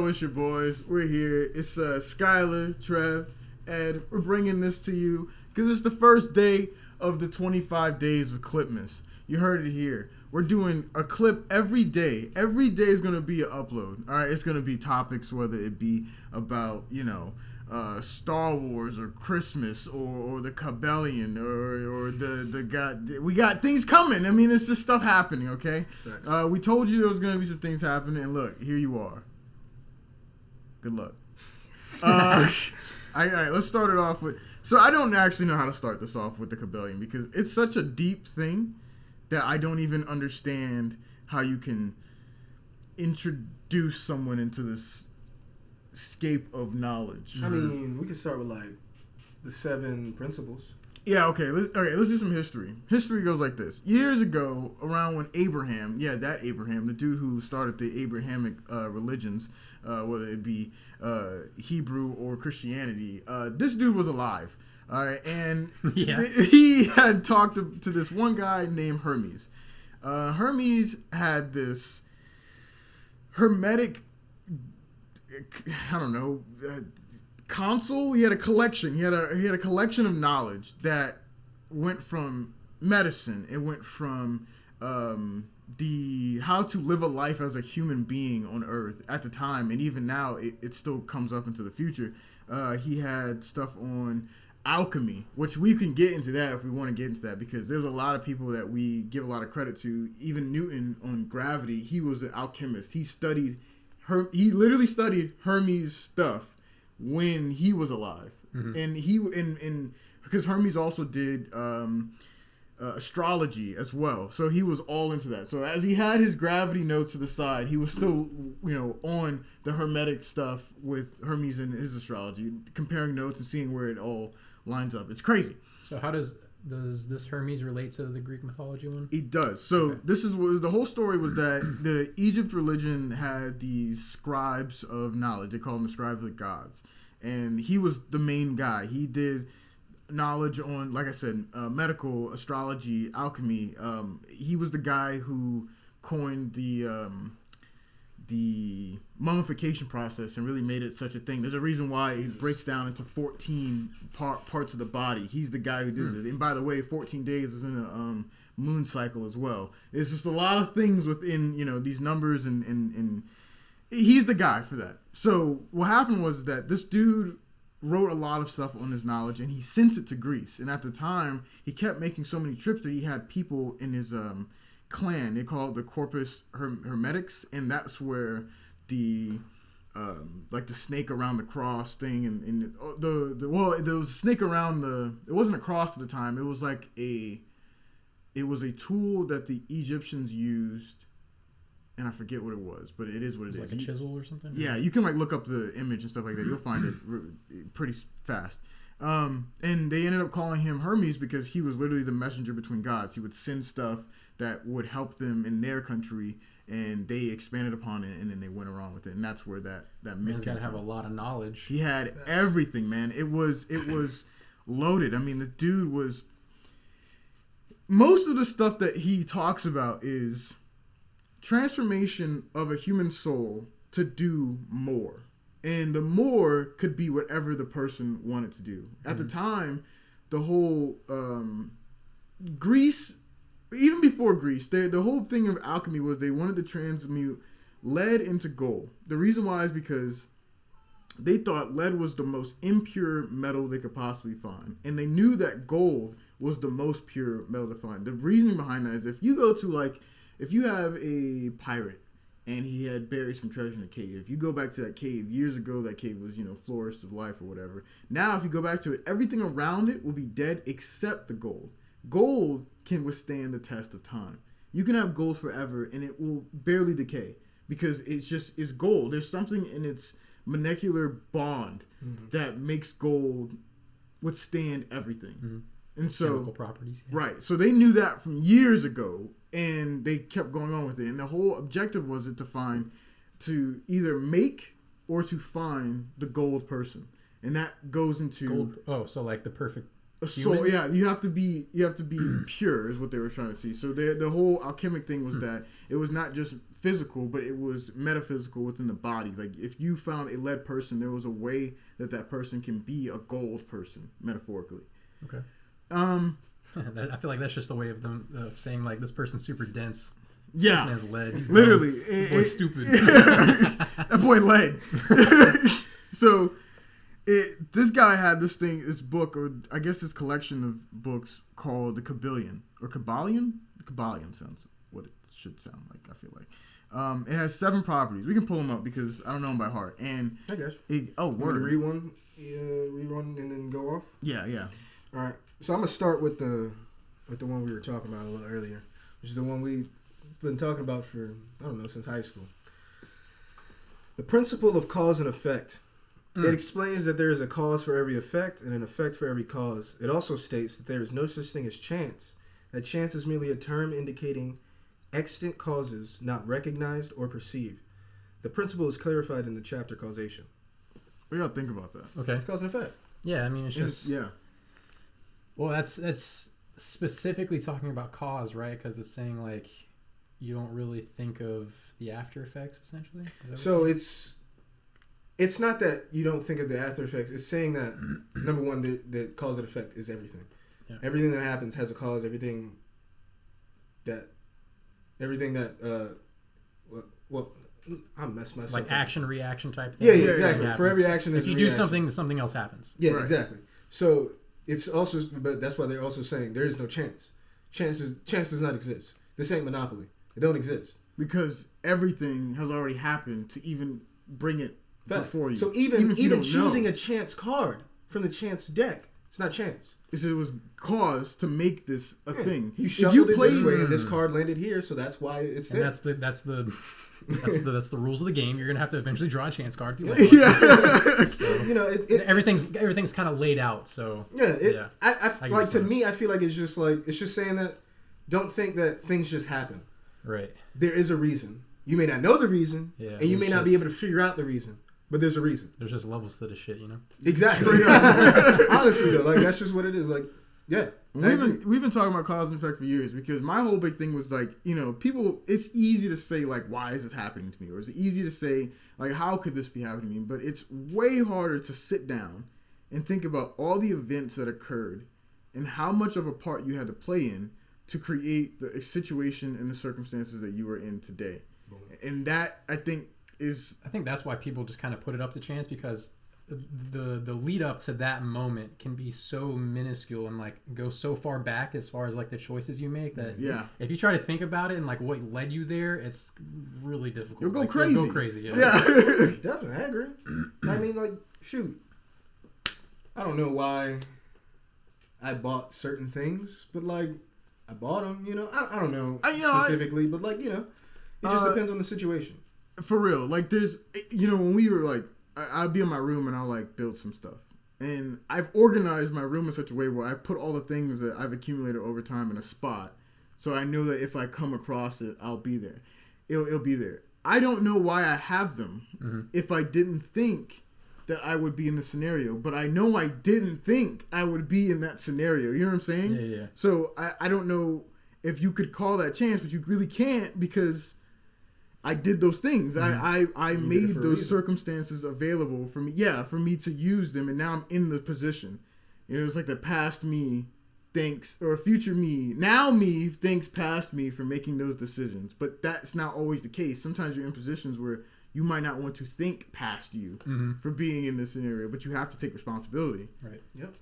it's your boys. We're here. It's Skylar, Trev, Ed. We're bringing this to you because it's the first day of the 25 days of Clipmas. You heard it here. We're doing a clip every day. Every day is going to be an upload. All right, it's going to be topics, whether it be about, Star Wars or Christmas or the Kybalion or the God. We got things coming. I mean, it's just stuff happening, okay? We told you there was going to be some things happening, and look, here you are. Good luck. All right, let's start it off with... So I don't actually know how to start this off with the Kybalion because it's such a deep thing that I don't even understand how you can introduce someone into this scape of knowledge. I mean, we could start with like the 7 principles. Yeah, okay. Let's do some history. History goes like this. Years ago, around when Abraham, the dude who started the Abrahamic religions, whether it be Hebrew or Christianity, this dude was alive. All right, and he had talked to this one guy named Hermes. Hermes had this hermetic, console. He had a collection. He had a collection of knowledge that went from medicine. It went from the how to live a life as a human being on Earth at the time, and even now it still comes up into the future. He had stuff on alchemy, which we can get into that if we want to get into that, because there's a lot of people that we give a lot of credit to. Even Newton on gravity, he was an alchemist. He literally studied Hermes' stuff when he was alive. Mm-hmm. And because Hermes also did astrology as well, so he was all into that. So as he had his gravity notes to the side, he was still on the hermetic stuff with Hermes and his astrology, comparing notes and seeing where it all lines up. It's crazy. So how does this Hermes relate to the Greek mythology one? It does. So okay. This is what the whole story was, that the Egypt religion had these scribes of knowledge. They call them the scribes of gods, and he was the main guy. He did knowledge on, like I said, medical, astrology, alchemy. He was the guy who coined the mummification process and really made it such a thing. There's a reason why it breaks down into 14 parts of the body. He's the guy who did it. And by the way, 14 days was in the moon cycle as well. It's just a lot of things within these numbers, and he's the guy for that. So what happened was that this dude wrote a lot of stuff on his knowledge, and he sent it to Greece. And at the time, he kept making so many trips that he had people in his clan. They call it the Corpus Hermetics, and that's where the the snake around the cross thing, and there was a snake around it wasn't a cross at the time. It was like it was a tool that the Egyptians used, and I forget what it was, but it is what it is. Like a chisel or something? Yeah, you can look up the image and stuff like that. You'll find it pretty fast. And they ended up calling him Hermes because he was literally the messenger between gods. He would send stuff that would help them in their country, and they expanded upon it, and then they went around with it, and that's where that myth. He's got to have a lot of knowledge. He had everything, man. It was loaded. I mean, the dude was. Most of the stuff that he talks about is transformation of a human soul to do more. And the more could be whatever the person wanted to do. At the time, the whole Greece, even before Greece, the whole thing of alchemy was they wanted to transmute lead into gold. The reason why is because they thought lead was the most impure metal they could possibly find. And they knew that gold was the most pure metal to find. The reasoning behind that is if you go to if you have a pirate and he had buried some treasure in a cave. If you go back to that cave years ago, that cave was, florist of life or whatever. Now, if you go back to it, everything around it will be dead except the gold. Gold can withstand the test of time. You can have gold forever and it will barely decay because it's gold. There's something in its molecular bond that makes gold withstand everything. Mm-hmm. And so, chemical properties. Yeah. Right. So they knew that from years ago, and they kept going on with it. And the whole objective was to either make or to find the gold person. And that goes into gold. Oh, so like the perfect So yeah, you have to be pure is what they were trying to see. So the whole alchemic thing was that it was not just physical, but it was metaphysical within the body. Like if you found a lead person, there was a way that person can be a gold person, metaphorically. Okay. I feel like that's just a way of them saying like this person's super dense. Yeah, this man's lead. He's literally. This boy's stupid. That boy lead. So. This guy had this book, or I guess this collection of books called the Kybalion. Or Kybalion? The Kybalion sounds what it should sound like, I feel like. It has 7 properties. We can pull them up because I don't know them by heart. And I guess. Word. Read one and then go off? Yeah. All right. So I'm going to start with the one we were talking about a little earlier, which is the one we've been talking about for, I don't know, since high school. The principle of cause and effect. It explains that there is a cause for every effect and an effect for every cause. It also states that there is no such thing as chance, that chance is merely a term indicating extant causes not recognized or perceived. The principle is clarified in the chapter Causation. What do y'all think about that? Okay. It's cause and effect. Yeah, I mean, it's just... Yeah. Well, that's specifically talking about cause, right? Because it's saying, like, you don't really think of the after effects, essentially? So it's not that you don't think of the after effects. It's saying that, number one, the cause and effect is everything. Yeah. Everything that happens has a cause. Everything that I messed myself like up. action reaction type thing. Yeah, exactly. For every action, there's if you a do reaction. something else happens. Yeah, right. Exactly. So it's also, but that's why they're also saying there is no chance. Chance does not exist. This ain't Monopoly. It don't exist Because everything has already happened to even bring it before you. So even choosing know. a chance card from the chance deck, it's not chance. It was caused to make this a thing. You shuffled it this way, and this card landed here, so that's why it's there. And that's the rules of the game. You're gonna have to eventually draw a chance card if you like. Yeah. So, everything's kind of laid out. So I like to me, I feel like it's just saying that don't think that things just happen. Right. There is a reason. You may not know the reason, and you may not be able to figure out the reason. But there's a reason. There's just levels to the shit, you know? Exactly. Honestly, though, like, that's just what it is. Like, yeah. We've been talking about cause and effect for years because my whole big thing was, like, people, it's easy to say, like, why is this happening to me? Or it's easy to say, like, how could this be happening to me? But it's way harder to sit down and think about all the events that occurred and how much of a part you had to play in to create the situation and the circumstances that you are in today. Boom. And that, I think that's why people just kind of put it up to chance, because the lead up to that moment can be so minuscule and like go so far back as far as like the choices you make that if you try to think about it and like what led you there, it's really difficult. You'll go like, crazy. You'll go crazy. Yeah. Definitely, I agree. I mean, like, shoot, I don't know why I bought certain things, but like I bought them. I don't know specifically, but like it just depends on the situation. For real, like there's, when we were like, I'd be in my room and I'll like build some stuff. And I've organized my room in such a way where I put all the things that I've accumulated over time in a spot. So I know that if I come across it, I'll be there. It'll be there. I don't know why I have them if I didn't think that I would be in the scenario. But I know I didn't think I would be in that scenario. You know what I'm saying? Yeah. So I don't know if you could call that chance, but you really can't because I did those things. I made those circumstances available for me. Yeah, for me to use them, and now I'm in the position. It was like the past me thanks, or future me, now me thanks past me for making those decisions. But that's not always the case. Sometimes you're in positions where you might not want to think past you for being in this scenario, but you have to take responsibility. Right. Yep.